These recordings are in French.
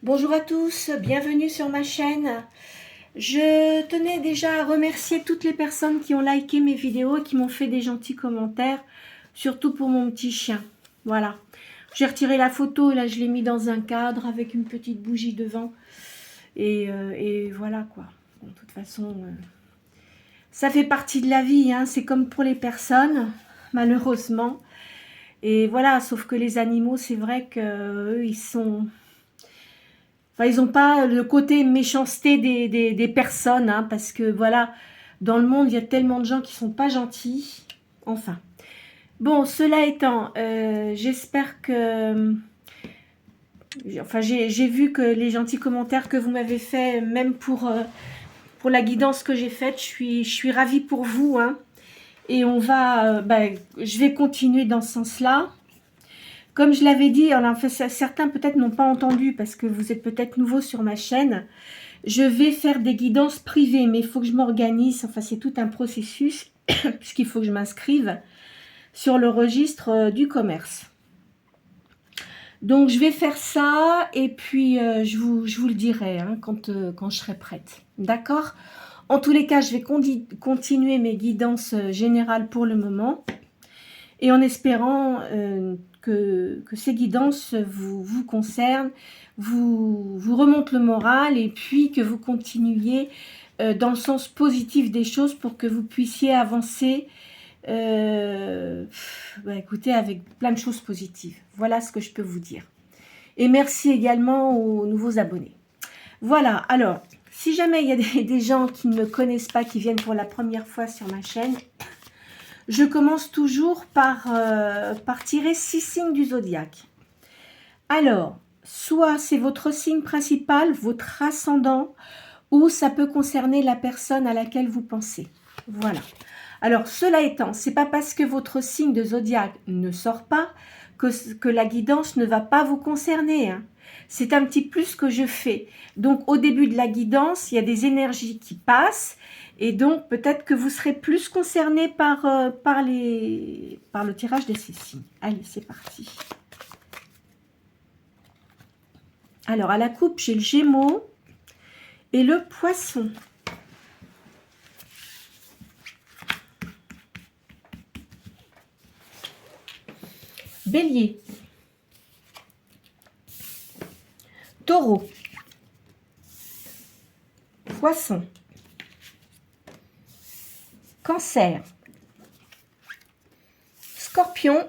Bonjour à tous, bienvenue sur ma chaîne. Je tenais déjà à remercier toutes les personnes qui ont liké mes vidéos et qui m'ont fait des gentils commentaires, surtout pour mon petit chien. Voilà. J'ai retiré la photo et là je l'ai mis dans un cadre avec une petite bougie devant. Et voilà quoi. Bon, de toute façon, ça fait partie de la vie, hein. C'est comme pour les personnes, malheureusement. Et voilà, sauf que les animaux, c'est vrai qu'eux, ils sont... Enfin, ils n'ont pas le côté méchanceté des personnes, hein, parce que voilà, dans le monde, il y a tellement de gens qui sont pas gentils. Enfin. Bon, cela étant, j'espère que... Enfin, j'ai vu que les gentils commentaires que vous m'avez fait, même pour la guidance que j'ai faite, je suis ravie pour vous, hein. Et on va... je vais continuer dans ce sens-là. Comme je l'avais dit, alors, enfin, certains peut-être n'ont pas entendu parce que vous êtes peut-être nouveau sur ma chaîne. Je vais faire des guidances privées, mais il faut que je m'organise. Enfin, c'est tout un processus puisqu'il faut que je m'inscrive sur le registre du commerce. Donc, je vais faire ça et puis je vous le dirai hein, quand je serai prête. D'accord? En tous les cas, je vais continuer mes guidances générales pour le moment et en espérant que ces guidances vous concernent, vous remontent le moral et puis que vous continuiez dans le sens positif des choses pour que vous puissiez avancer écoutez, avec plein de choses positives. Voilà ce que je peux vous dire. Et merci également aux nouveaux abonnés. Voilà, alors, si jamais il y a des gens qui ne me connaissent pas, qui viennent pour la première fois sur ma chaîne, je commence toujours par tirer 6 signes du zodiaque. Alors, soit c'est votre signe principal, votre ascendant, ou ça peut concerner la personne à laquelle vous pensez. Voilà. Alors, cela étant, c'est pas parce que votre signe de zodiaque ne sort pas que la guidance ne va pas vous concerner, hein. C'est un petit plus que je fais. Donc, au début de la guidance, il y a des énergies qui passent et donc peut-être que vous serez plus concerné par le tirage de ces signes. Allez, c'est parti. Alors, à la coupe, j'ai le Gémeaux et le Poisson. Bélier. Taureau. Poisson. Cancer. Scorpion.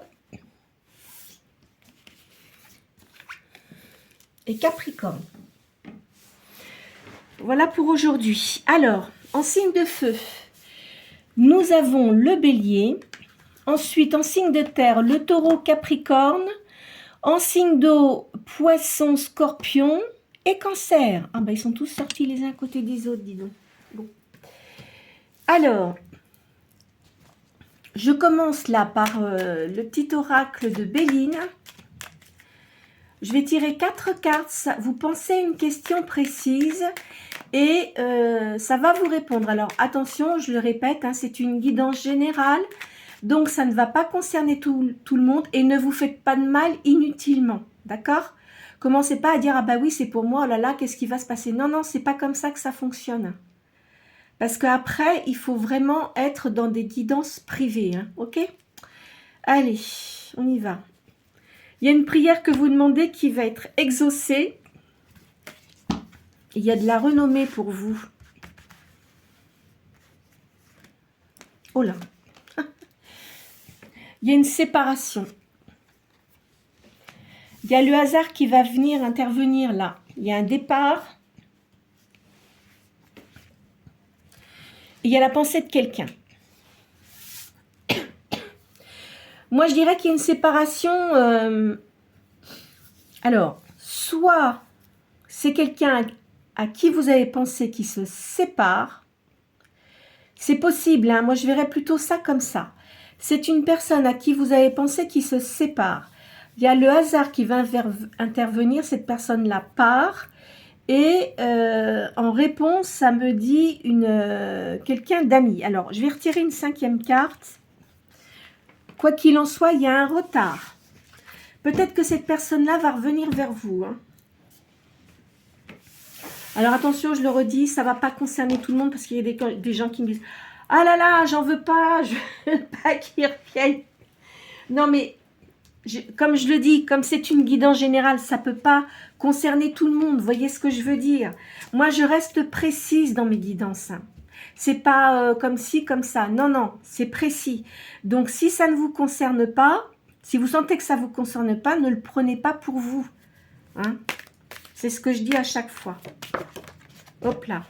Et Capricorne. Voilà pour aujourd'hui. Alors, en signe de feu, nous avons le Bélier. Ensuite, en signe de terre, le Taureau, Capricorne. En signe d'eau, Poisson, Scorpion et Cancer. Ah ben, ils sont tous sortis les uns à côté des autres, dis donc. Bon. Alors, je commence là par le petit oracle de Béline. Je vais tirer 4 cartes. Vous pensez une question précise et ça va vous répondre. Alors, attention, je le répète, hein, c'est une guidance générale. Donc, ça ne va pas concerner tout le monde et ne vous faites pas de mal inutilement. D'accord? Commencez pas à dire, ah bah oui, c'est pour moi, oh là là, qu'est-ce qui va se passer? Non, non, c'est pas comme ça que ça fonctionne. Parce qu'après, il faut vraiment être dans des guidances privées. Hein, ok? Allez, on y va. Il y a une prière que vous demandez qui va être exaucée. Il y a de la renommée pour vous. Oh là! Il y a une séparation. Il y a le hasard qui va venir intervenir là. Il y a un départ. Il y a la pensée de quelqu'un. Moi, je dirais qu'il y a une séparation. Alors, soit c'est quelqu'un à qui vous avez pensé qui se sépare. C'est possible, hein, moi je verrais plutôt ça comme ça. C'est une personne à qui vous avez pensé qui se sépare. Il y a le hasard qui va intervenir, cette personne-là part. Et en réponse, ça me dit quelqu'un d'ami. Alors, je vais retirer une 5e carte. Quoi qu'il en soit, il y a un retard. Peut-être que cette personne-là va revenir vers vous. Hein. Alors attention, je le redis, ça ne va pas concerner tout le monde parce qu'il y a des gens qui me disent « Ah là là, j'en veux pas, je veux pas qu'ils reviennent. » Non mais, comme je le dis, comme c'est une guidance générale, ça ne peut pas concerner tout le monde. Vous voyez ce que je veux dire? Moi, je reste précise dans mes guidances. C'est pas comme ci, comme ça. Non, non, c'est précis. Donc, si ça ne vous concerne pas, si vous sentez que ça ne vous concerne pas, ne le prenez pas pour vous. Hein? C'est ce que je dis à chaque fois. Hop là.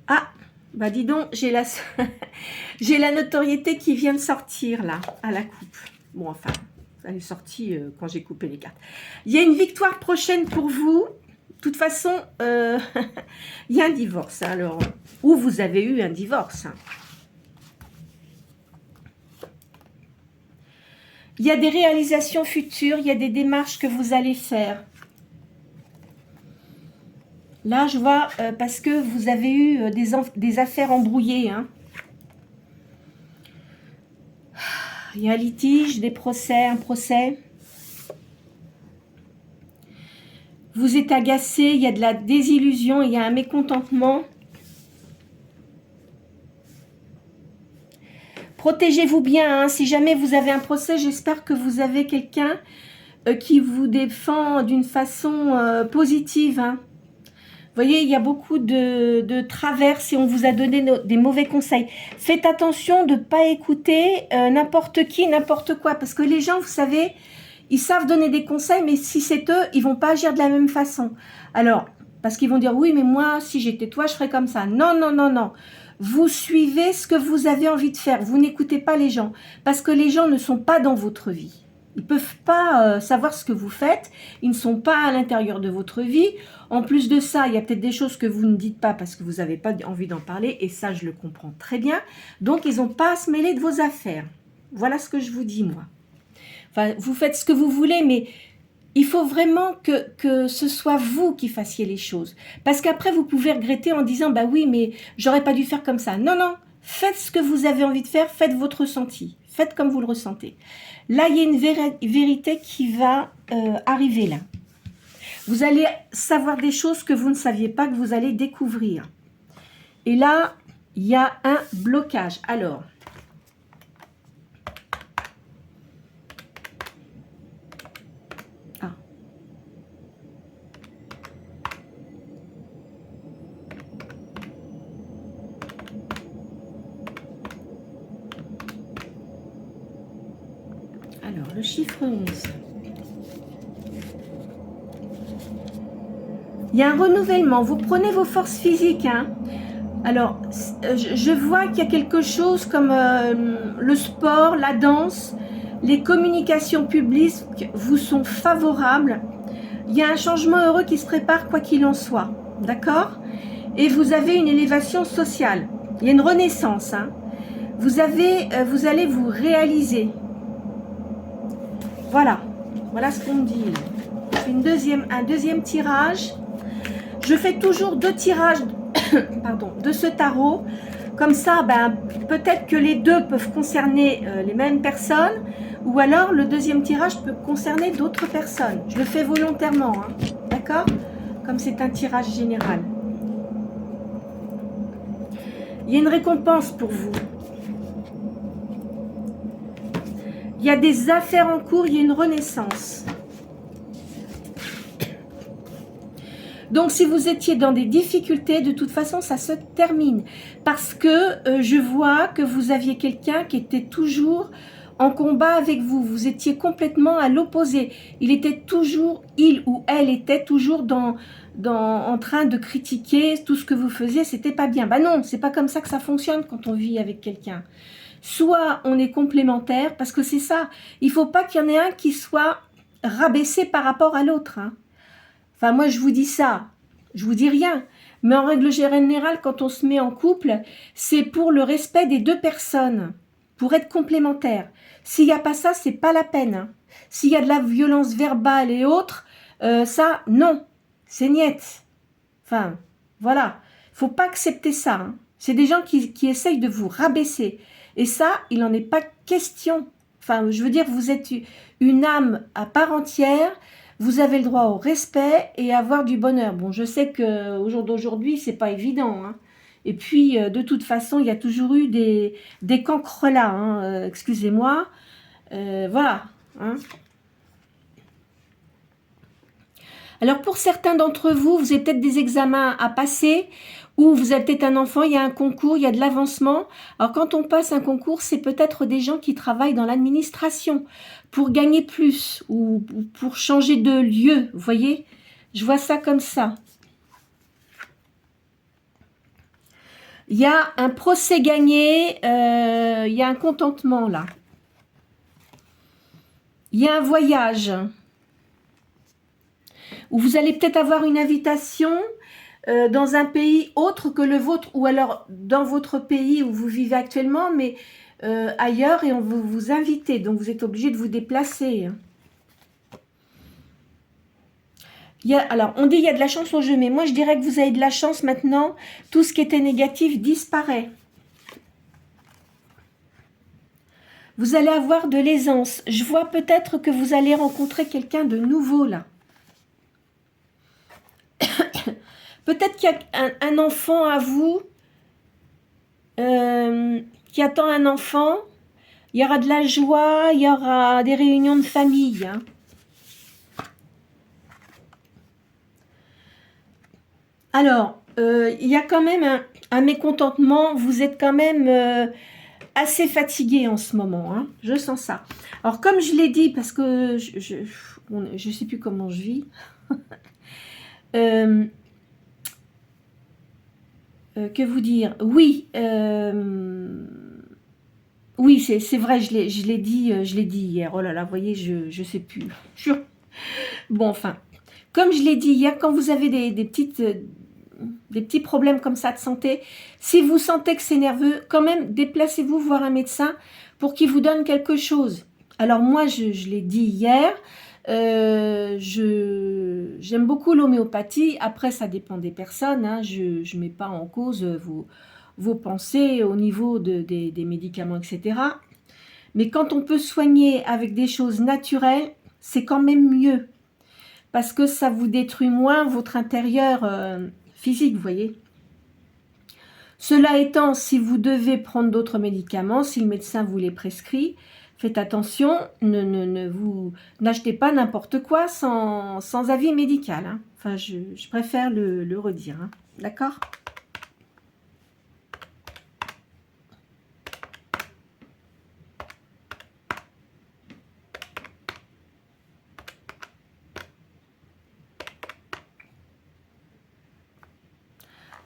Ah, bah dis donc, j'ai la... j'ai la notoriété qui vient de sortir là, à la coupe. Bon, enfin, elle est sortie quand j'ai coupé les cartes. Il y a une victoire prochaine pour vous. De toute façon, il y a un divorce. Hein, alors, ou vous avez eu un divorce. Hein. Il y a des réalisations futures, il y a des démarches que vous allez faire. Là, je vois, parce que vous avez eu des affaires embrouillées. Hein. Il y a un litige, des procès, un procès. Vous êtes agacé, il y a de la désillusion, il y a un mécontentement. Protégez-vous bien, hein. Si jamais vous avez un procès, j'espère que vous avez quelqu'un qui vous défend d'une façon positive. Hein. Vous voyez, il y a beaucoup de traverses et on vous a donné des mauvais conseils. Faites attention de ne pas écouter n'importe qui, n'importe quoi. Parce que les gens, vous savez, ils savent donner des conseils, mais si c'est eux, ils ne vont pas agir de la même façon. Alors, parce qu'ils vont dire, oui, mais moi, si j'étais toi, je ferais comme ça. Non, non, non, non. Vous suivez ce que vous avez envie de faire. Vous n'écoutez pas les gens. Parce que les gens ne sont pas dans votre vie. Ils ne peuvent pas savoir ce que vous faites. Ils ne sont pas à l'intérieur de votre vie. En plus de ça, il y a peut-être des choses que vous ne dites pas parce que vous n'avez pas envie d'en parler. Et ça, je le comprends très bien. Donc, ils n'ont pas à se mêler de vos affaires. Voilà ce que je vous dis, moi. Enfin, vous faites ce que vous voulez, mais il faut vraiment que ce soit vous qui fassiez les choses. Parce qu'après, vous pouvez regretter en disant, bah oui, mais j'aurais pas dû faire comme ça. Non, non, faites ce que vous avez envie de faire, faites votre ressenti. Faites comme vous le ressentez. Là, il y a une vérité qui va arriver là. Vous allez savoir des choses que vous ne saviez pas, que vous allez découvrir. Et là, il y a un blocage. Alors, le chiffre 11. Il y a un renouvellement. Vous prenez vos forces physiques. Hein. Alors, je vois qu'il y a quelque chose comme le sport, la danse, les communications publiques vous sont favorables. Il y a un changement heureux qui se prépare quoi qu'il en soit. D'accord? Et vous avez une élévation sociale. Il y a une renaissance. Hein. Vous allez vous réaliser. Voilà. Voilà ce qu'on me dit. Un deuxième tirage. Je fais toujours 2 tirages pardon, de ce tarot. Comme ça, ben, peut-être que les deux peuvent concerner les mêmes personnes. Ou alors, le deuxième tirage peut concerner d'autres personnes. Je le fais volontairement. Hein, d'accord? Comme c'est un tirage général. Il y a une récompense pour vous. Il y a des affaires en cours, il y a une renaissance. Donc, si vous étiez dans des difficultés, de toute façon, ça se termine. Parce que je vois que vous aviez quelqu'un qui était toujours en combat avec vous. Vous étiez complètement à l'opposé. Il ou elle était toujours en train de critiquer tout ce que vous faisiez. C'était pas bien. Ben non, c'est pas comme ça que ça fonctionne quand on vit avec quelqu'un. Soit on est complémentaires, parce que c'est ça. Il faut pas qu'il y en ait un qui soit rabaissé par rapport à l'autre. Hein. Enfin, moi, je vous dis ça. Je vous dis rien. Mais en règle générale, quand on se met en couple, c'est pour le respect des deux personnes. Pour être complémentaires. S'il n'y a pas ça, c'est pas la peine. Hein. S'il y a de la violence verbale et autres, ça, non. C'est niette. Enfin, voilà. Faut pas accepter ça. Hein. C'est des gens qui essayent de vous rabaisser. Et ça, il n'en est pas question. Enfin, je veux dire, vous êtes une âme à part entière. Vous avez le droit au respect et à avoir du bonheur. Bon, je sais qu'au jour d'aujourd'hui, c'est pas évident, hein. Et puis, de toute façon, il y a toujours eu des cancres là, hein, excusez-moi. Voilà, hein. Alors, pour certains d'entre vous, vous avez peut-être des examens à passer, ou vous avez peut-être un enfant, il y a un concours, il y a de l'avancement. Alors, quand on passe un concours, c'est peut-être des gens qui travaillent dans l'administration pour gagner plus, ou pour changer de lieu, vous voyez? Je vois ça comme ça. Il y a un procès gagné, il y a un contentement là. Il y a un voyage où vous allez peut-être avoir une invitation dans un pays autre que le vôtre, ou alors dans votre pays où vous vivez actuellement, mais ailleurs, et on va vous inviter, donc vous êtes obligé de vous déplacer. Alors, on dit il y a de la chance au jeu, mais moi je dirais que vous avez de la chance maintenant, tout ce qui était négatif disparaît. Vous allez avoir de l'aisance. Je vois peut-être que vous allez rencontrer quelqu'un de nouveau là. Peut-être qu'il y a un enfant à vous qui attend un enfant. Il y aura de la joie, il y aura des réunions de famille. Hein. Alors, il y a quand même un mécontentement. Vous êtes quand même assez fatigué en ce moment. Hein. Je sens ça. Alors, comme je l'ai dit, parce que je sais plus comment je vis. Que vous dire? Oui, oui, c'est vrai, je l'ai dit hier. Oh là là, vous voyez, je sais plus. Bon, enfin, comme je l'ai dit hier, quand vous avez des petits problèmes comme ça de santé, si vous sentez que c'est nerveux, quand même, déplacez-vous voir un médecin pour qu'il vous donne quelque chose. Alors moi, je l'ai dit hier, j'aime beaucoup l'homéopathie. Après, ça dépend des personnes, hein. Je ne mets pas en cause vos pensées au niveau des médicaments, etc. Mais quand on peut soigner avec des choses naturelles, c'est quand même mieux. Parce que ça vous détruit moins votre intérieur physique, vous voyez. Cela étant, si vous devez prendre d'autres médicaments, si le médecin vous les prescrit, faites attention, n'achetez pas n'importe quoi sans avis médical. Hein. Enfin, je préfère le redire. Hein. D'accord ?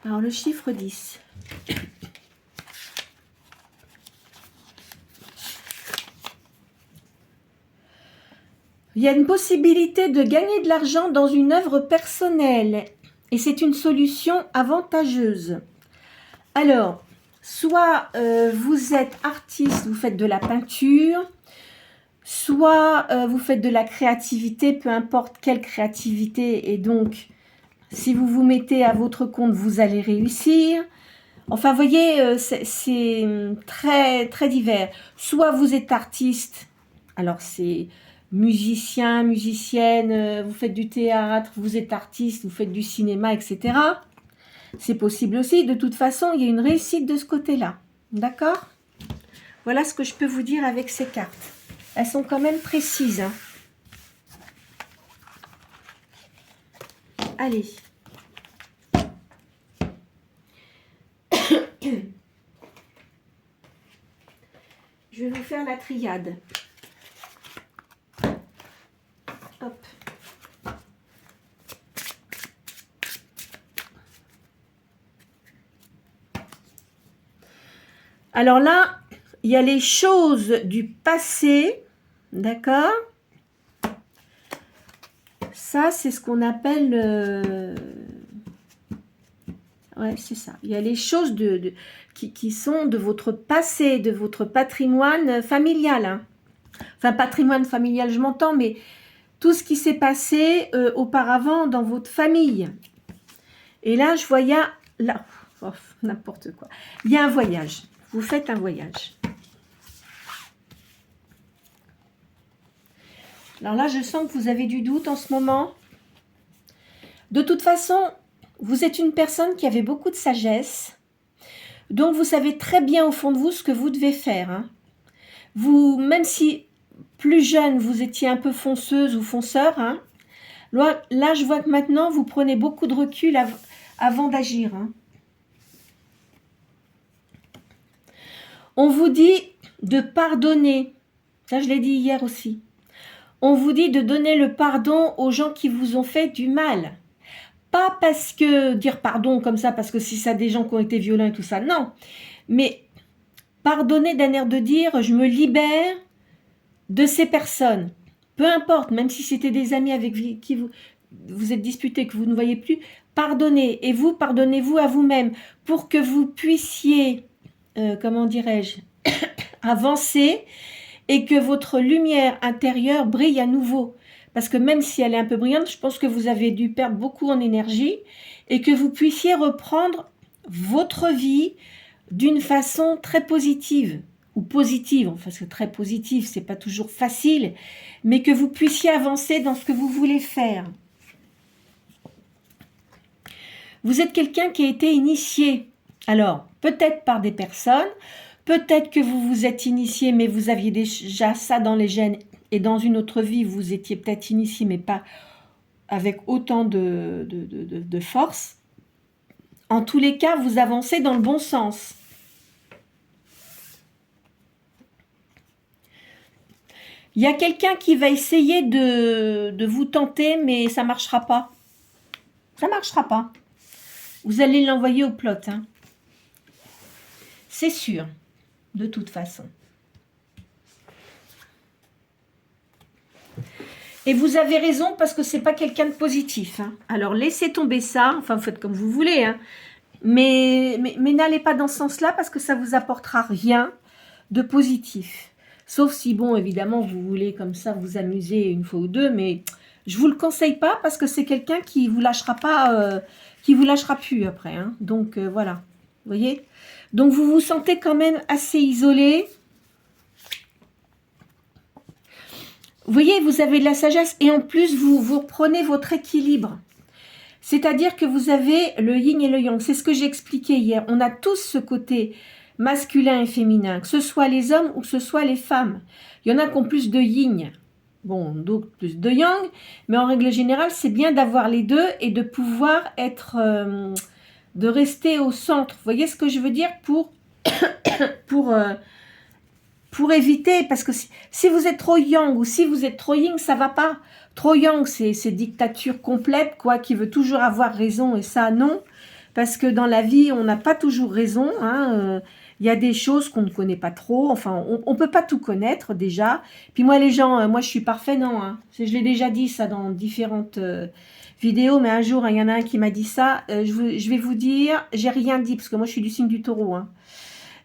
Alors, le chiffre 10. Il y a une possibilité de gagner de l'argent dans une œuvre personnelle et c'est une solution avantageuse. Alors, soit vous êtes artiste, vous faites de la peinture, soit vous faites de la créativité, peu importe quelle créativité, et donc si vous vous mettez à votre compte, vous allez réussir. Enfin, vous voyez, c'est très, très divers. Soit vous êtes artiste, alors c'est musicien, musicienne, vous faites du théâtre, vous êtes artiste, vous faites du cinéma, etc. C'est possible aussi. De toute façon, il y a une réussite de ce côté-là. D'accord ? Voilà ce que je peux vous dire avec ces cartes. Elles sont quand même précises. Hein. Allez. Je vais vous faire la triade. Hop. Alors là, il y a les choses du passé, d'accord ? Ça, c'est ce qu'on appelle... Ouais, c'est ça. Il y a les choses qui sont de votre passé, de votre patrimoine familial. Hein. Enfin, patrimoine familial, je m'entends, mais tout ce qui s'est passé auparavant dans votre famille. Et là, je voyais... Là, oh, n'importe quoi. Il y a un voyage. Vous faites un voyage. Alors là, je sens que vous avez du doute en ce moment. De toute façon, vous êtes une personne qui avait beaucoup de sagesse. Donc, vous savez très bien au fond de vous ce que vous devez faire. Hein. Vous, même si plus jeune, vous étiez un peu fonceuse ou fonceur, hein, là, je vois que maintenant, vous prenez beaucoup de recul avant d'agir. Hein. On vous dit de pardonner. Ça, je l'ai dit hier aussi. On vous dit de donner le pardon aux gens qui vous ont fait du mal. Pas parce que, dire pardon comme ça, parce que si ça des gens qui ont été violents et tout ça, non. Mais pardonner d'un air de dire, je me libère de ces personnes. Peu importe, même si c'était des amis avec qui vous êtes disputés, que vous ne voyez plus, pardonnez. Et vous, pardonnez-vous à vous-même pour que vous puissiez, comment dirais-je, avancer et que votre lumière intérieure brille à nouveau. Parce que même si elle est un peu brillante, je pense que vous avez dû perdre beaucoup en énergie et que vous puissiez reprendre votre vie d'une façon très positive ou positive, enfin, parce que très positive, c'est pas toujours facile, mais que vous puissiez avancer dans ce que vous voulez faire. Vous êtes quelqu'un qui a été initié, alors peut-être par des personnes, peut-être que vous vous êtes initié, mais vous aviez déjà ça dans les gènes, et dans une autre vie, vous étiez peut-être initié, mais pas avec autant de force. En tous les cas, vous avancez dans le bon sens. Il y a quelqu'un qui va essayer de vous tenter, mais ça ne marchera pas. Ça ne marchera pas. Vous allez l'envoyer au plot. Hein. C'est sûr, de toute façon. Et vous avez raison parce que c'est pas quelqu'un de positif. Hein. Alors laissez tomber ça, enfin faites comme vous voulez, hein. mais n'allez pas dans ce sens-là parce que ça vous apportera rien de positif. Sauf si, bon, évidemment, vous voulez comme ça vous amuser une fois ou deux, mais je vous le conseille pas parce que c'est quelqu'un qui vous lâchera pas, qui vous lâchera plus après. Hein. Donc voilà, vous voyez. Donc vous vous sentez quand même assez isolé. Vous voyez, vous avez de la sagesse et en plus, vous reprenez votre équilibre. C'est-à-dire que vous avez le yin et le yang. C'est ce que j'ai expliqué hier. On a tous ce côté masculin et féminin, que ce soit les hommes ou que ce soit les femmes. Il y en a qui ont plus de yin, bon, d'autres plus de yang, mais en règle générale, c'est bien d'avoir les deux et de pouvoir être, de rester au centre. Vous voyez ce que je veux dire pour éviter, parce que si vous êtes trop yang ou si vous êtes trop yin, ça va pas. Trop yang, c'est dictature complète, quoi, qui veut toujours avoir raison, et ça, non. Parce que dans la vie, on n'a pas toujours raison. Hein, y a des choses qu'on ne connaît pas trop. Enfin, on ne peut pas tout connaître, déjà. Puis moi, les gens, moi, je suis parfait, non. Hein. Je l'ai déjà dit, ça, dans différentes vidéos. Mais un jour, il y en a un qui m'a dit ça. Je vais vous dire, j'ai rien dit, parce que moi, je suis du signe du taureau. Hein.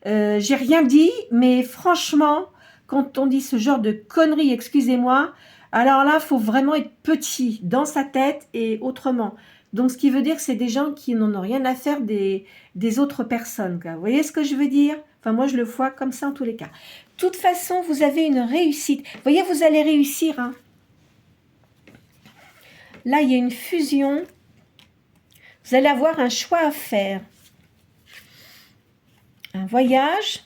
J'ai rien dit, mais franchement, quand on dit ce genre de conneries, excusez-moi, alors là, il faut vraiment être petit dans sa tête et autrement. Donc, ce qui veut dire que c'est des gens qui n'en ont rien à faire des autres personnes. Quoi. Vous voyez ce que je veux dire? Enfin, moi, je le vois comme ça en tous les cas. De toute façon, vous avez une réussite. Vous voyez, vous allez réussir. Hein. Là, il y a une fusion. Vous allez avoir un choix à faire. Un voyage.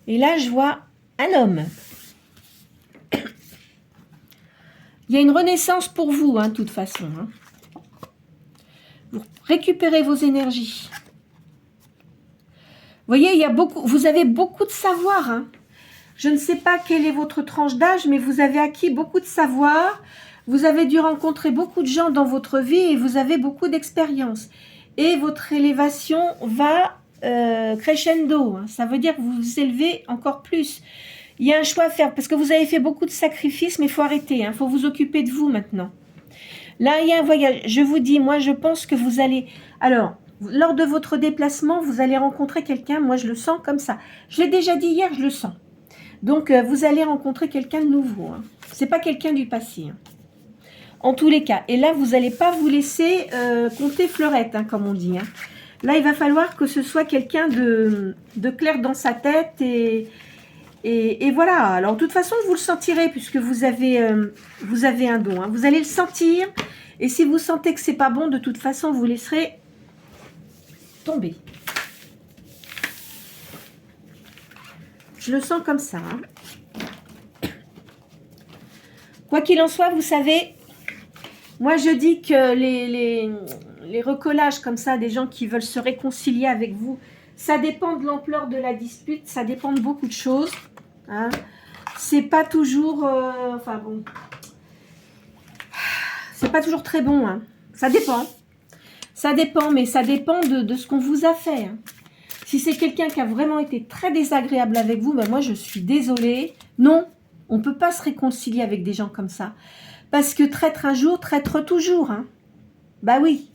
Et là, je vois un homme. Il y a une renaissance pour vous, hein, de toute façon. Hein. Vous récupérez vos énergies. Vous voyez, vous avez beaucoup de savoir. Hein. Je ne sais pas quelle est votre tranche d'âge, mais vous avez acquis beaucoup de savoir. Vous avez dû rencontrer beaucoup de gens dans votre vie et vous avez beaucoup d'expérience. Et votre élévation va crescendo. Hein. Ça veut dire que vous vous élevez encore plus. Il y a un choix à faire parce que vous avez fait beaucoup de sacrifices, mais il faut arrêter. Il faut vous occuper de vous maintenant. Là, il y a un voyage. Je vous dis, moi, je pense que vous allez... Alors, lors de votre déplacement, vous allez rencontrer quelqu'un. Moi, je le sens comme ça. Je l'ai déjà dit hier, je le sens. Donc, vous allez rencontrer quelqu'un de nouveau. Hein. Ce n'est pas quelqu'un du passé. Hein. En tous les cas. Et là, vous n'allez pas vous laisser compter fleurette, hein, comme on dit. Hein. Là, il va falloir que ce soit quelqu'un de clair dans sa tête Et voilà, alors de toute façon, vous le sentirez puisque vous avez un don. Hein. Vous allez le sentir. Et si vous sentez que c'est pas bon, de toute façon, vous laisserez tomber. Je le sens comme ça. Hein. Quoi qu'il en soit, vous savez, moi je dis que les recollages comme ça, des gens qui veulent se réconcilier avec vous, ça dépend de l'ampleur de la dispute, ça dépend de beaucoup de choses. Hein. C'est pas toujours... enfin bon... C'est pas toujours très bon. Hein. Ça dépend. Ça dépend, mais ça dépend de ce qu'on vous a fait. Hein. Si c'est quelqu'un qui a vraiment été très désagréable avec vous, ben moi je suis désolée. Non, on ne peut pas se réconcilier avec des gens comme ça. Parce que traître un jour, traître toujours. Hein. Bah oui.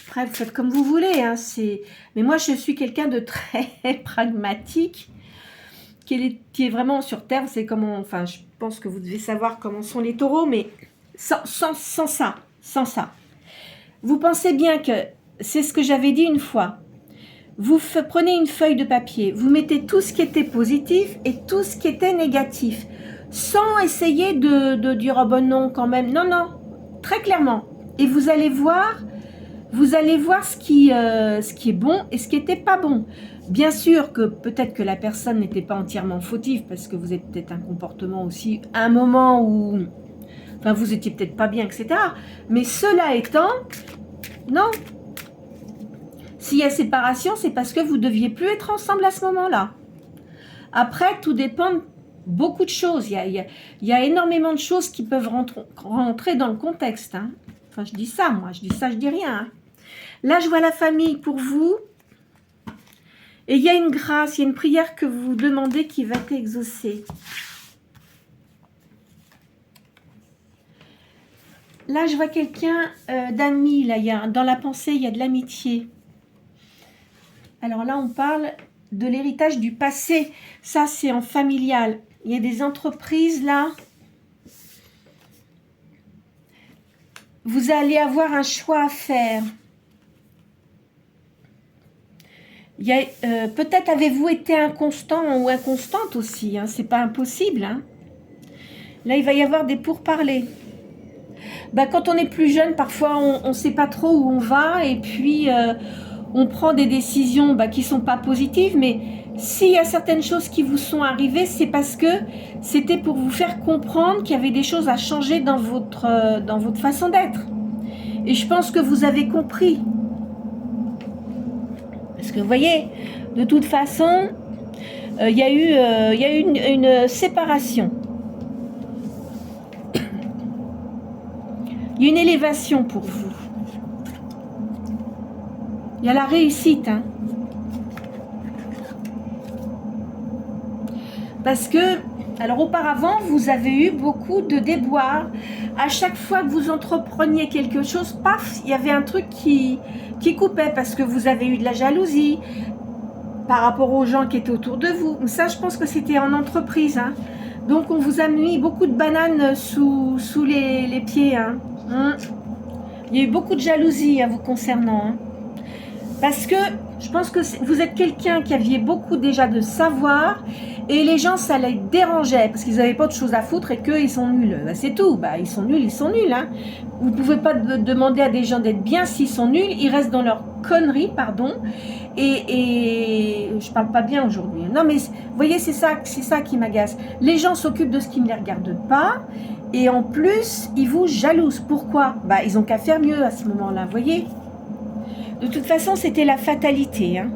Après, vous faites comme vous voulez. Hein. Mais moi, je suis quelqu'un de très pragmatique, qui est vraiment sur Terre. C'est comment... Enfin, je pense que vous devez savoir comment sont les taureaux, mais sans ça. Sans ça. Vous pensez bien que... C'est ce que j'avais dit une fois. Vous prenez une feuille de papier, vous mettez tout ce qui était positif et tout ce qui était négatif, sans essayer de dire « oh ben non, quand même ». Non, non, très clairement. Et vous allez voir ce qui est bon et ce qui n'était pas bon. Bien sûr que peut-être que la personne n'était pas entièrement fautive, parce que vous avez peut-être un comportement aussi, un moment où enfin, vous étiez peut-être pas bien, etc. Mais cela étant, non. S'il y a séparation, c'est parce que vous ne deviez plus être ensemble à ce moment-là. Après, tout dépend de beaucoup de choses. Il y a énormément de choses qui peuvent rentrer dans le contexte. Hein. Enfin, je dis ça, moi. Je dis ça, je dis rien. Hein. Là, je vois la famille pour vous. Et il y a une grâce, il y a une prière que vous demandez qui va être exaucée. Là, je vois quelqu'un d'ami. Dans la pensée, il y a de l'amitié. Alors là, on parle de l'héritage du passé. Ça, c'est en familial. Il y a des entreprises, là. Vous allez avoir un choix à faire. Peut-être avez-vous été inconstant ou inconstante aussi. Hein, c'est pas impossible. Hein. Là, il va y avoir des pourparlers. Bah, quand on est plus jeune, parfois, on ne sait pas trop où on va. Et puis... on prend des décisions qui ne sont pas positives, mais s'il y a certaines choses qui vous sont arrivées, c'est parce que c'était pour vous faire comprendre qu'il y avait des choses à changer dans votre façon d'être. Et je pense que vous avez compris. Parce que vous voyez, de toute façon, il y a eu une séparation. Il y a une élévation pour vous. Il y a la réussite. Hein. Parce que, alors auparavant, vous avez eu beaucoup de déboires. À chaque fois que vous entrepreniez quelque chose, paf, il y avait un truc qui coupait parce que vous avez eu de la jalousie par rapport aux gens qui étaient autour de vous. Ça, je pense que c'était en entreprise. Hein. Donc, on vous a mis beaucoup de bananes sous les pieds. Hein. Il y a eu beaucoup de jalousie à vous concernant. Hein. Parce que je pense que vous êtes quelqu'un qui aviez beaucoup déjà de savoir et les gens, ça les dérangeait parce qu'ils n'avaient pas de choses à foutre et qu'ils sont nuls. Bah, c'est tout. Bah, ils sont nuls. Hein. Vous ne pouvez pas demander à des gens d'être bien s'ils sont nuls. Ils restent dans leur connerie, pardon. Et je ne parle pas bien aujourd'hui. Non, mais vous voyez, c'est ça qui m'agace. Les gens s'occupent de ce qui ne les regarde pas et en plus, ils vous jalousent. Pourquoi? Bah, ils n'ont qu'à faire mieux à ce moment-là, vous voyez. De toute façon, c'était la fatalité. Hein.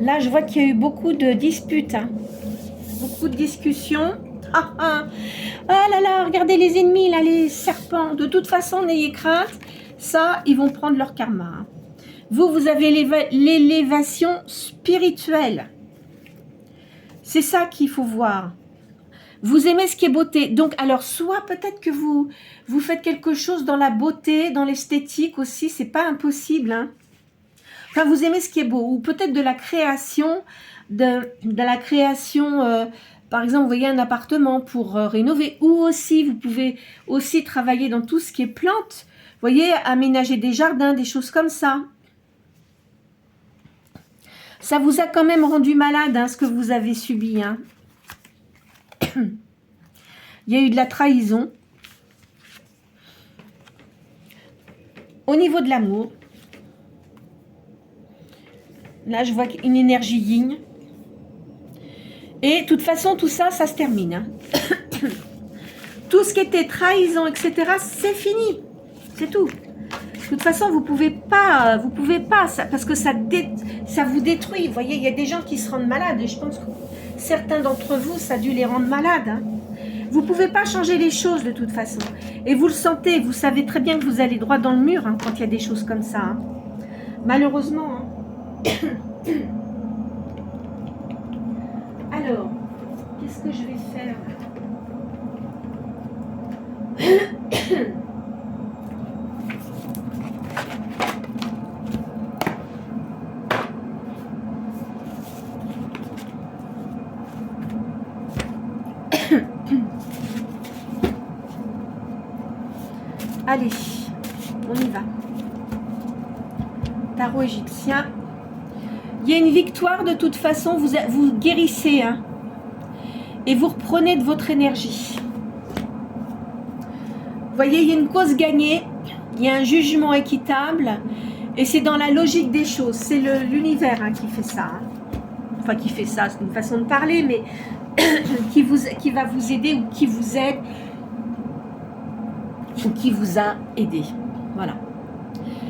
Là, je vois qu'il y a eu beaucoup de disputes. Hein. Beaucoup de discussions. Ah là là, regardez les ennemis, là, les serpents. De toute façon, n'ayez crainte. Ça, ils vont prendre leur karma. Hein. Vous avez l'élévation spirituelle. C'est ça qu'il faut voir. Vous aimez ce qui est beauté. Donc, alors, soit peut-être que vous faites quelque chose dans la beauté, dans l'esthétique aussi. C'est pas impossible. Hein. Enfin, vous aimez ce qui est beau. Ou peut-être de la création, par exemple, vous voyez un appartement pour rénover. Ou aussi, vous pouvez aussi travailler dans tout ce qui est plantes. Vous voyez, aménager des jardins, des choses comme ça. Ça vous a quand même rendu malade, hein, ce que vous avez subi. Hein. Il y a eu de la trahison. Au niveau de l'amour, là, je vois une énergie yin. Et de toute façon, tout ça, ça se termine. Hein. Tout ce qui était trahison, etc., c'est fini. C'est tout. De toute façon, vous pouvez pas, ça, parce que ça vous détruit. Vous voyez, il y a des gens qui se rendent malades. Et je pense que certains d'entre vous, ça a dû les rendre malades. Hein. Vous pouvez pas changer les choses de toute façon. Et vous le sentez. Vous savez très bien que vous allez droit dans le mur hein, quand il y a des choses comme ça. Hein. Malheureusement. Hein. Alors, qu'est-ce que je vais faire? Allez, on y va. Tarot égyptien. Il y a une victoire de toute façon, vous guérissez. Hein, et vous reprenez de votre énergie. Vous voyez, il y a une cause gagnée, il y a un jugement équitable. Et c'est dans la logique des choses. C'est l'univers hein, qui fait ça. Hein. Enfin, qui fait ça, c'est une façon de parler, mais qui va vous aider ou qui vous aide ou qui vous a aidé. Voilà.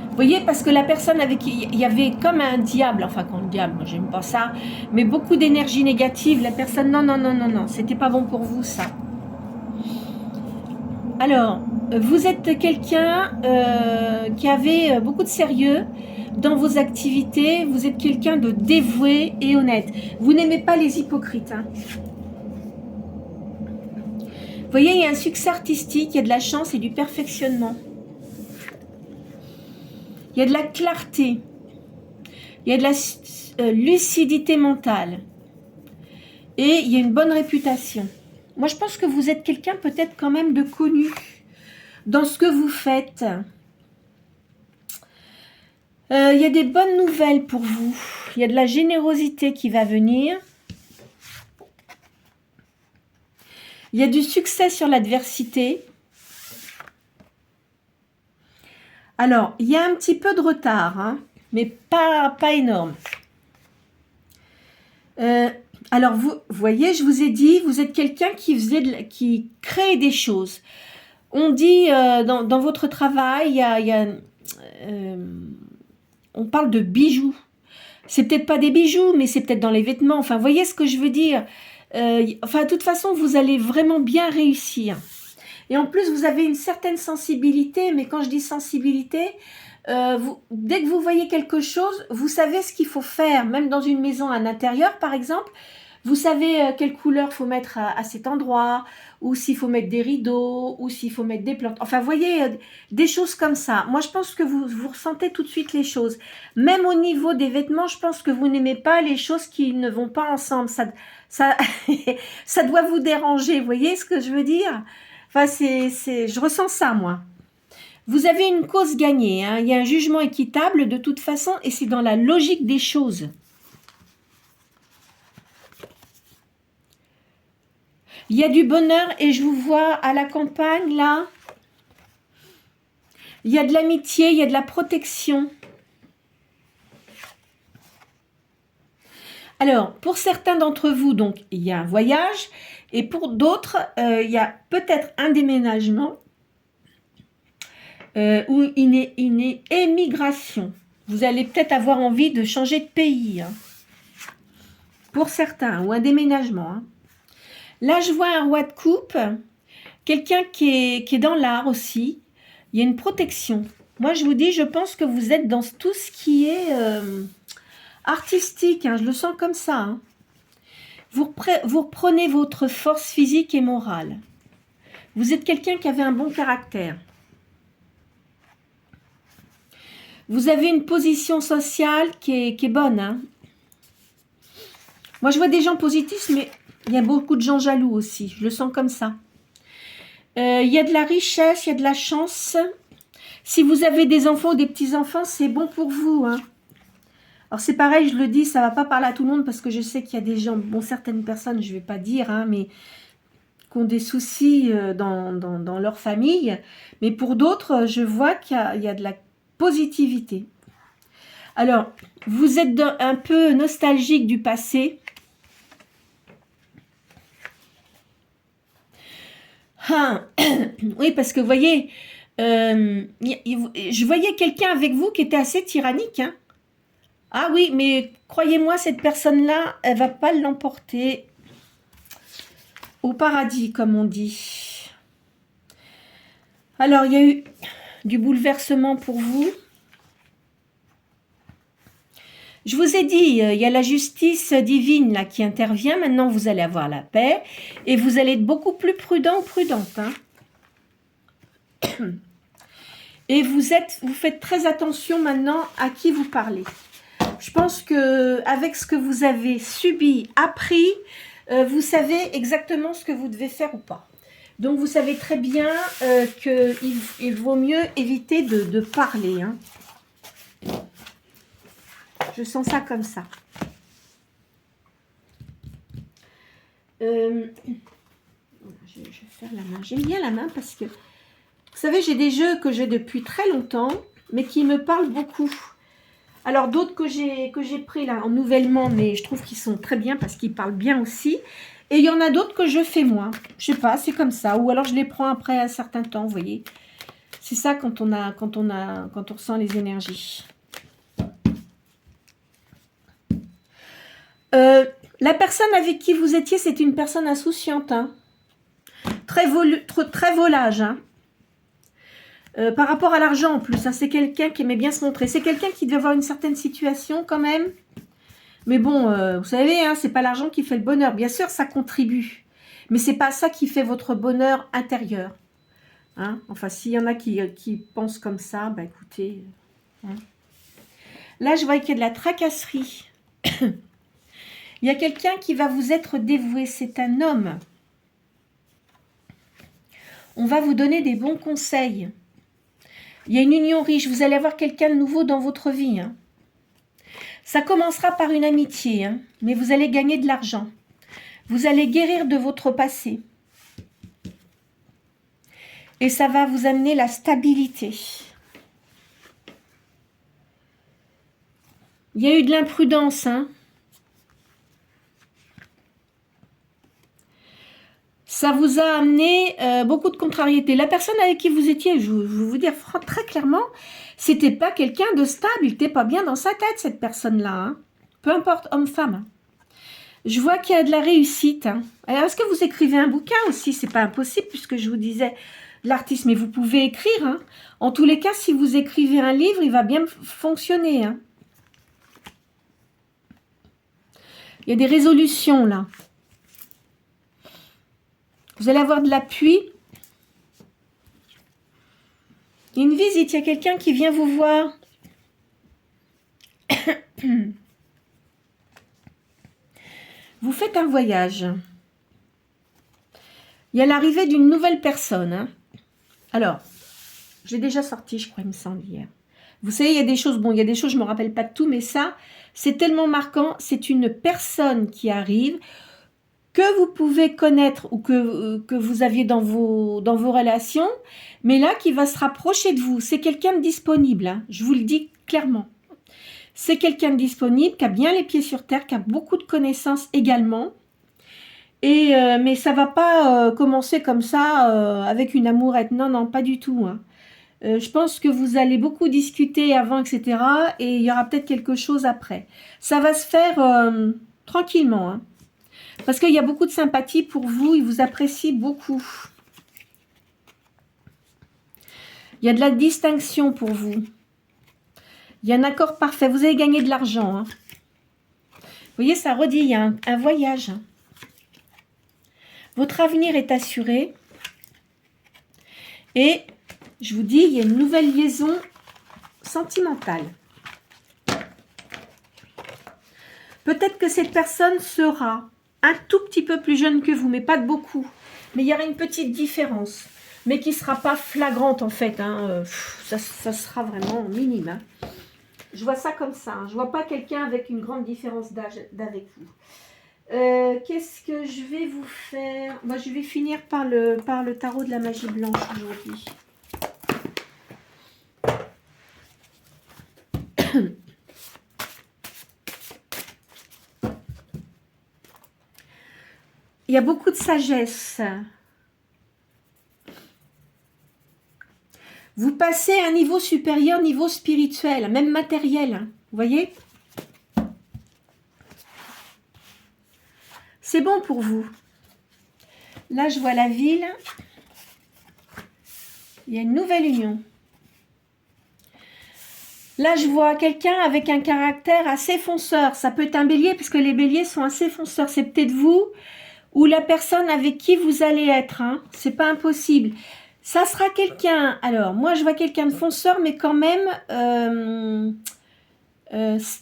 Vous voyez, parce que la personne avec qui il y avait comme un diable, enfin quand le diable, moi j'aime pas ça, mais beaucoup d'énergie négative, la personne, non, c'était pas bon pour vous ça. Alors, vous êtes quelqu'un qui avait beaucoup de sérieux dans vos activités, vous êtes quelqu'un de dévoué et honnête. Vous n'aimez pas les hypocrites. Hein. Vous voyez, il y a un succès artistique, il y a de la chance et du perfectionnement. Il y a de la clarté. Il y a de la lucidité mentale. Et il y a une bonne réputation. Moi, je pense que vous êtes quelqu'un peut-être quand même de connu dans ce que vous faites. Il y a des bonnes nouvelles pour vous. Il y a de la générosité qui va venir. Il y a du succès sur l'adversité. Alors, il y a un petit peu de retard, hein, mais pas énorme. Alors, vous voyez, je vous ai dit, vous êtes quelqu'un qui crée des choses. On dit, dans votre travail, on parle de bijoux. C'est peut-être pas des bijoux, mais c'est peut-être dans les vêtements. Enfin, vous voyez ce que je veux dire? Enfin, de toute façon, vous allez vraiment bien réussir. Et en plus, vous avez une certaine sensibilité, mais quand je dis sensibilité, dès que vous voyez quelque chose, vous savez ce qu'il faut faire, même dans une maison à l'intérieur, par exemple, vous savez quelle couleur il faut mettre à cet endroit, ou s'il faut mettre des rideaux, ou s'il faut mettre des plantes. Enfin, vous voyez, des choses comme ça. Moi, je pense que vous ressentez tout de suite les choses. Même au niveau des vêtements, je pense que vous n'aimez pas les choses qui ne vont pas ensemble. Ça doit vous déranger, vous voyez ce que je veux dire? Enfin, je ressens ça, moi. Vous avez une cause gagnée, hein. Il y a un jugement équitable de toute façon, et c'est dans la logique des choses. Il y a du bonheur, et je vous vois à la campagne, là. Il y a de l'amitié, il y a de la protection. Alors, pour certains d'entre vous, donc, il y a un voyage, et pour d'autres, il y a peut-être un déménagement ou une émigration. Vous allez peut-être avoir envie de changer de pays. Hein. Pour certains, ou un déménagement. Hein. Là, je vois un roi de coupe, quelqu'un qui est dans l'art aussi. Il y a une protection. Moi, je vous dis, je pense que vous êtes dans tout ce qui est artistique. Hein, je le sens comme ça. Hein. Vous reprenez votre force physique et morale. Vous êtes quelqu'un qui avait un bon caractère. Vous avez une position sociale qui est bonne. Hein. Moi, je vois des gens positifs, mais il y a beaucoup de gens jaloux aussi. Je le sens comme ça. Il y a de la richesse, il y a de la chance. Si vous avez des enfants ou des petits-enfants, c'est bon pour vous. Hein. Alors c'est pareil, je le dis, ça ne va pas parler à tout le monde parce que je sais qu'il y a des gens, bon certaines personnes, je ne vais pas dire, hein, mais qui ont des soucis dans leur famille. Mais pour d'autres, je vois qu'il y a de la positivité. Alors, vous êtes un peu nostalgique du passé. Ah, oui, parce que vous voyez, je voyais quelqu'un avec vous qui était assez tyrannique. Hein. Ah oui, mais croyez-moi, cette personne-là, elle va pas l'emporter au paradis, comme on dit. Alors, il y a eu du bouleversement pour vous. Je vous ai dit, il y a la justice divine là qui intervient. Maintenant, vous allez avoir la paix et vous allez être beaucoup plus prudent ou prudente. Hein. Et vous faites très attention maintenant à qui vous parlez. Je pense que avec ce que vous avez subi, appris, vous savez exactement ce que vous devez faire ou pas. Donc, vous savez très bien qu'il vaut mieux éviter de parler. Hein. Je sens ça comme ça. Je vais faire la main. J'aime bien la main parce que, vous savez, j'ai des jeux que j'ai depuis très longtemps, mais qui me parlent beaucoup. Alors, d'autres que j'ai pris là en nouvellement, mais je trouve qu'ils sont très bien parce qu'ils parlent bien aussi. Et il y en a d'autres que je fais moins. Je sais pas, c'est comme ça. Ou alors, je les prends après un certain temps, vous voyez. C'est ça quand on ressent les énergies. La personne avec qui vous étiez, c'est une personne insouciante. Hein. Très volage. Hein. Par rapport à l'argent en plus, hein, c'est quelqu'un qui aimait bien se montrer. C'est quelqu'un qui devait avoir une certaine situation quand même. Mais bon, vous savez, hein, c'est pas l'argent qui fait le bonheur. Bien sûr, ça contribue. Mais c'est pas ça qui fait votre bonheur intérieur. Hein. Enfin, s'il y en a qui pensent comme ça, bah écoutez. Hein. Là, je vois qu'il y a de la tracasserie. Il y a quelqu'un qui va vous être dévoué. C'est un homme. On va vous donner des bons conseils. Il y a une union riche. Vous allez avoir quelqu'un de nouveau dans votre vie. Hein. Ça commencera par une amitié, hein, mais vous allez gagner de l'argent. Vous allez guérir de votre passé. Et ça va vous amener la stabilité. Il y a eu de l'imprudence, hein. Ça vous a amené beaucoup de contrariétés. La personne avec qui vous étiez, je vais vous dire très clairement, c'était pas quelqu'un de stable. Il n'était pas bien dans sa tête, cette personne-là. Hein. Peu importe, homme-femme. Je vois qu'il y a de la réussite. Hein. Alors, est-ce que vous écrivez un bouquin aussi? C'est pas impossible, puisque je vous disais l'artiste. Mais vous pouvez écrire. Hein. En tous les cas, si vous écrivez un livre, il va bien fonctionner. Hein. Il y a des résolutions, là. Vous allez avoir de l'appui. Il y a une visite, il y a quelqu'un qui vient vous voir. Vous faites un voyage. Il y a l'arrivée d'une nouvelle personne. Hein. Alors, je l'ai déjà sorti, je crois, il me semble, hier. Vous savez, il y a des choses, bon, il y a des choses, je ne me rappelle pas de tout, mais ça, c'est tellement marquant. C'est une personne qui arrive, que vous pouvez connaître ou que vous aviez dans vos relations, mais là, qui va se rapprocher de vous. C'est quelqu'un de disponible, hein, je vous le dis clairement. C'est quelqu'un de disponible, qui a bien les pieds sur terre, qui a beaucoup de connaissances également. Et, mais ça ne va pas commencer comme ça, avec une amourette. Non, non, pas du tout. Hein. Je pense que vous allez beaucoup discuter avant, etc. Et il y aura peut-être quelque chose après. Ça va se faire tranquillement, hein. Parce qu'il y a beaucoup de sympathie pour vous, il vous apprécie beaucoup. Il y a de la distinction pour vous. Il y a un accord parfait, vous allez gagner de l'argent. Hein. Vous voyez, ça redit, il y a un voyage. Hein. Votre avenir est assuré. Et, je vous dis, il y a une nouvelle liaison sentimentale. Peut-être que cette personne sera un tout petit peu plus jeune que vous, mais pas de beaucoup. Mais il y aura une petite différence, mais qui ne sera pas flagrante en fait. Hein. Ça sera vraiment minime. Hein. Je vois ça comme ça. Hein. Je vois pas quelqu'un avec une grande différence d'âge d'avec vous. Qu'est-ce que je vais vous faire? Moi, je vais finir par le tarot de la magie blanche aujourd'hui. Il y a beaucoup de sagesse. Vous passez à un niveau supérieur, niveau spirituel, même matériel. Hein, vous voyez? C'est bon pour vous. Là, je vois la ville. Il y a une nouvelle union. Là, je vois quelqu'un avec un caractère assez fonceur. Ça peut être un bélier, puisque les béliers sont assez fonceurs. C'est peut-être vous ou la personne avec qui vous allez être. Hein. C'est pas impossible. Ça sera quelqu'un... Alors, moi, je vois quelqu'un de fonceur, mais quand même...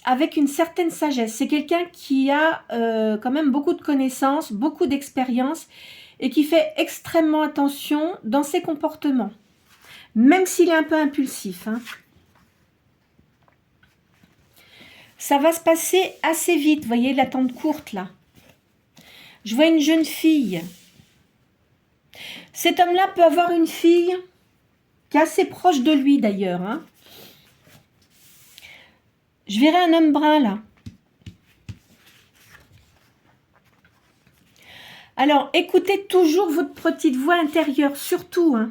avec une certaine sagesse. C'est quelqu'un qui a quand même beaucoup de connaissances, beaucoup d'expérience et qui fait extrêmement attention dans ses comportements, même s'il est un peu impulsif. Hein. Ça va se passer assez vite, vous voyez l'attente courte là. Je vois une jeune fille. Cet homme-là peut avoir une fille qui est assez proche de lui d'ailleurs. Hein. Je verrai un homme brun là. Alors, écoutez toujours votre petite voix intérieure, surtout. Hein.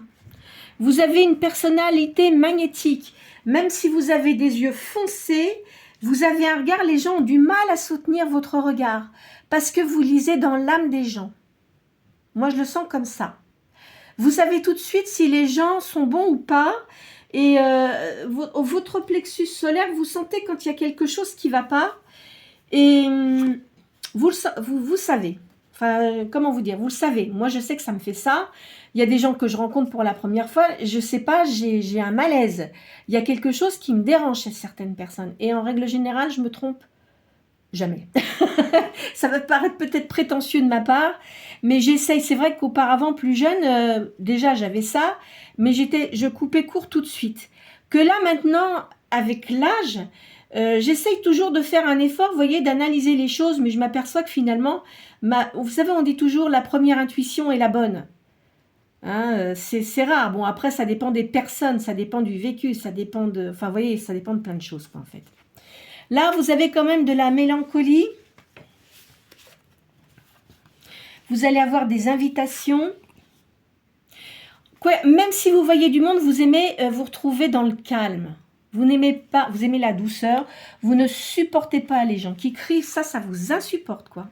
Vous avez une personnalité magnétique. Même si vous avez des yeux foncés, vous avez un regard, les gens ont du mal à soutenir votre regard. Parce que vous lisez dans l'âme des gens. Moi, je le sens comme ça. Vous savez tout de suite si les gens sont bons ou pas. Et votre plexus solaire, vous sentez quand il y a quelque chose qui ne va pas. Et vous savez. Enfin, comment vous dire? Vous le savez. Moi, je sais que ça me fait ça. Il y a des gens que je rencontre pour la première fois. Je ne sais pas, j'ai un malaise. Il y a quelque chose qui me dérange chez certaines personnes. Et en règle générale, je me trompe jamais. Ça va paraître peut-être prétentieux de ma part, mais j'essaye. C'est vrai qu'auparavant, plus jeune, déjà j'avais ça, mais je coupais court tout de suite. Que là, maintenant, avec l'âge, j'essaye toujours de faire un effort, vous voyez, d'analyser les choses, mais je m'aperçois que finalement, vous savez, on dit toujours la première intuition est la bonne. Hein, c'est rare. Bon, après, ça dépend des personnes, ça dépend du vécu, ça dépend de... Enfin, vous voyez, ça dépend de plein de choses, quoi, en fait. Là, vous avez quand même de la mélancolie. Vous allez avoir des invitations. Quoi, même si vous voyez du monde, vous aimez vous retrouver dans le calme. Vous n'aimez pas, vous aimez la douceur. Vous ne supportez pas les gens qui crient. Ça vous insupporte, quoi.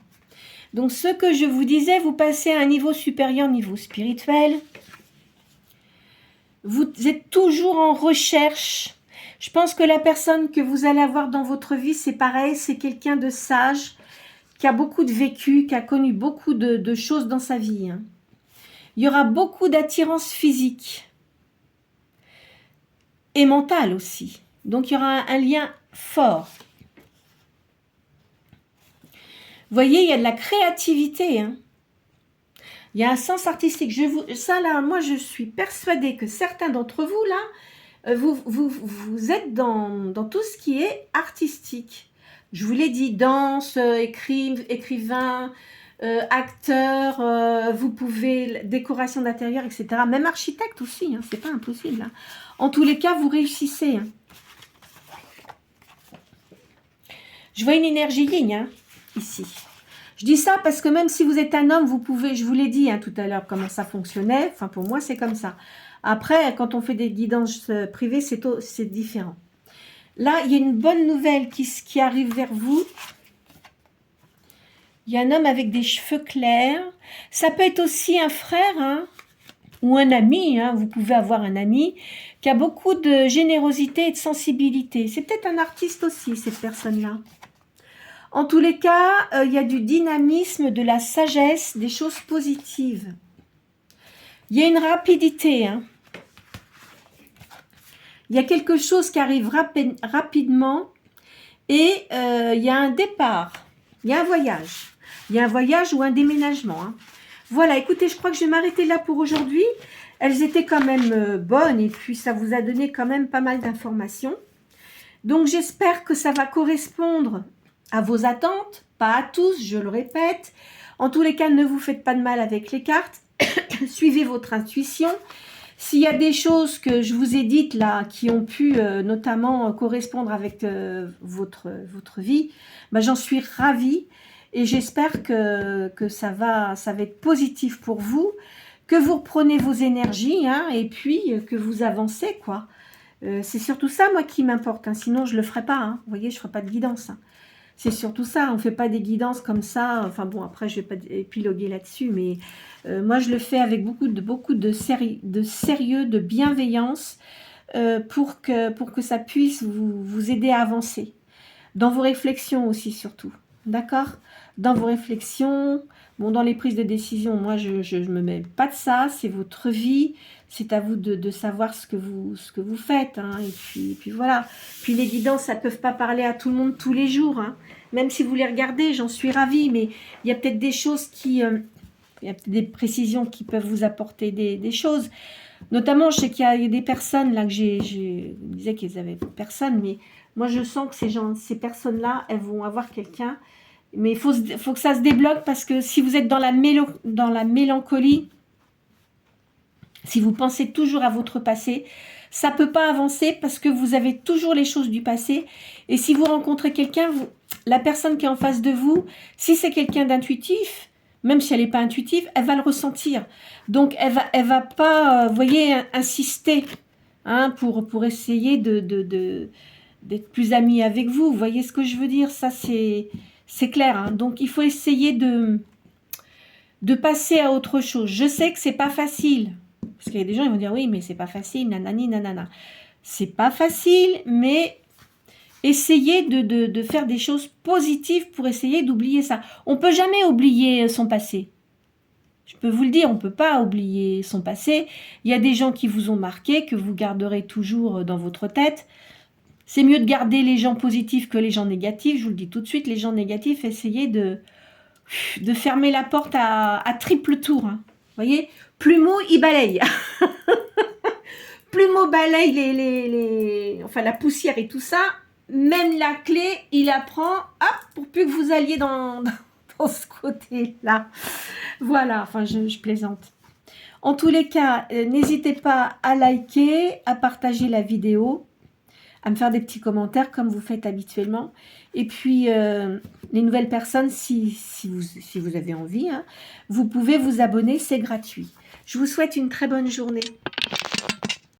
Donc, ce que je vous disais, vous passez à un niveau supérieur, niveau spirituel. Vous êtes toujours en recherche. Je pense que la personne que vous allez avoir dans votre vie, c'est pareil, c'est quelqu'un de sage, qui a beaucoup de vécu, qui a connu beaucoup de choses dans sa vie. Hein. Il y aura beaucoup d'attirance physique et mentale aussi. Donc, il y aura un lien fort. Vous voyez, il y a de la créativité. Hein. Il y a un sens artistique. Ça, là, moi, je suis persuadée que certains d'entre vous, là, vous êtes dans tout ce qui est artistique. Je vous l'ai dit, danse, écrivain, acteur, vous pouvez, décoration d'intérieur, etc. Même architecte aussi, hein, c'est pas impossible. Hein. En tous les cas, vous réussissez. Hein. Je vois une énergie yin, hein, ici. Je dis ça parce que même si vous êtes un homme, vous pouvez, je vous l'ai dit hein, tout à l'heure comment ça fonctionnait, enfin pour moi c'est comme ça. Après, quand on fait des guidances privées, c'est différent. Là, il y a une bonne nouvelle qui arrive vers vous. Il y a un homme avec des cheveux clairs. Ça peut être aussi un frère hein, ou un ami. Hein, vous pouvez avoir un ami qui a beaucoup de générosité et de sensibilité. C'est peut-être un artiste aussi, cette personne-là. En tous les cas, il y a du dynamisme, de la sagesse, des choses positives. Il y a une rapidité. Hein. Il y a quelque chose qui arrive rapidement et il y a un départ. Il y a un voyage. Il y a un voyage ou un déménagement. Hein. Voilà, écoutez, je crois que je vais m'arrêter là pour aujourd'hui. Elles étaient quand même bonnes et puis ça vous a donné quand même pas mal d'informations. Donc, j'espère que ça va correspondre à vos attentes, pas à tous, je le répète. En tous les cas, ne vous faites pas de mal avec les cartes. Suivez votre intuition. S'il y a des choses que je vous ai dites là, qui ont pu notamment correspondre avec votre vie, ben, j'en suis ravie et j'espère que ça va être positif pour vous, que vous reprenez vos énergies hein, et puis que vous avancez, quoi. C'est surtout ça, moi, qui m'importe. Hein, sinon, je ne le ferai pas. Hein. Vous voyez, je ne ferai pas de guidance. Hein. C'est surtout ça, on ne fait pas des guidances comme ça. Enfin bon, après, je ne vais pas épiloguer là-dessus, mais moi, je le fais avec beaucoup de sérieux, de bienveillance pour que ça puisse vous aider à avancer. Dans vos réflexions aussi, surtout. D'accord? Dans vos réflexions, bon, dans les prises de décision, moi, je ne me mets pas de ça. C'est votre vie. C'est à vous de savoir ce que vous faites. Hein, et puis voilà. Puis les guidances, ça ne peut pas parler à tout le monde tous les jours. Hein. Même si vous les regardez, j'en suis ravie. Mais il y a peut-être des choses qui... il y a peut-être des précisions qui peuvent vous apporter des choses. Notamment, je sais qu'il y a des personnes là que je disais qu'ils avaient personne, mais moi je sens que ces personnes-là, elles vont avoir quelqu'un. Mais il faut que ça se débloque parce que si vous êtes dans la mélancolie, si vous pensez toujours à votre passé, ça ne peut pas avancer parce que vous avez toujours les choses du passé. Et si vous rencontrez quelqu'un, la personne qui est en face de vous, si c'est quelqu'un d'intuitif, même si elle n'est pas intuitive, elle va le ressentir. Donc, elle va pas, vous voyez, insister hein, pour essayer d'être plus amie avec vous. Vous voyez ce que je veux dire? Ça, c'est clair. Hein. Donc, il faut essayer de passer à autre chose. Je sais que c'est pas facile. Parce qu'il y a des gens qui vont dire, oui, mais c'est pas facile, nanani, nanana. C'est pas facile, mais... essayez de faire des choses positives pour essayer d'oublier ça. On ne peut jamais oublier son passé. Je peux vous le dire, on ne peut pas oublier son passé. Il y a des gens qui vous ont marqué, que vous garderez toujours dans votre tête. C'est mieux de garder les gens positifs que les gens négatifs. Je vous le dis tout de suite, les gens négatifs, essayez de fermer la porte à triple tour. Hein. Vous voyez, Plumeau, il balaye. Plumeau balaye enfin, la poussière et tout ça. Même la clé, il la prend, hop, pour plus que vous alliez dans ce côté-là. Voilà, enfin, je plaisante. En tous les cas, n'hésitez pas à liker, à partager la vidéo, à me faire des petits commentaires comme vous faites habituellement. Et puis, les nouvelles personnes, si vous avez envie, hein, vous pouvez vous abonner, c'est gratuit. Je vous souhaite une très bonne journée.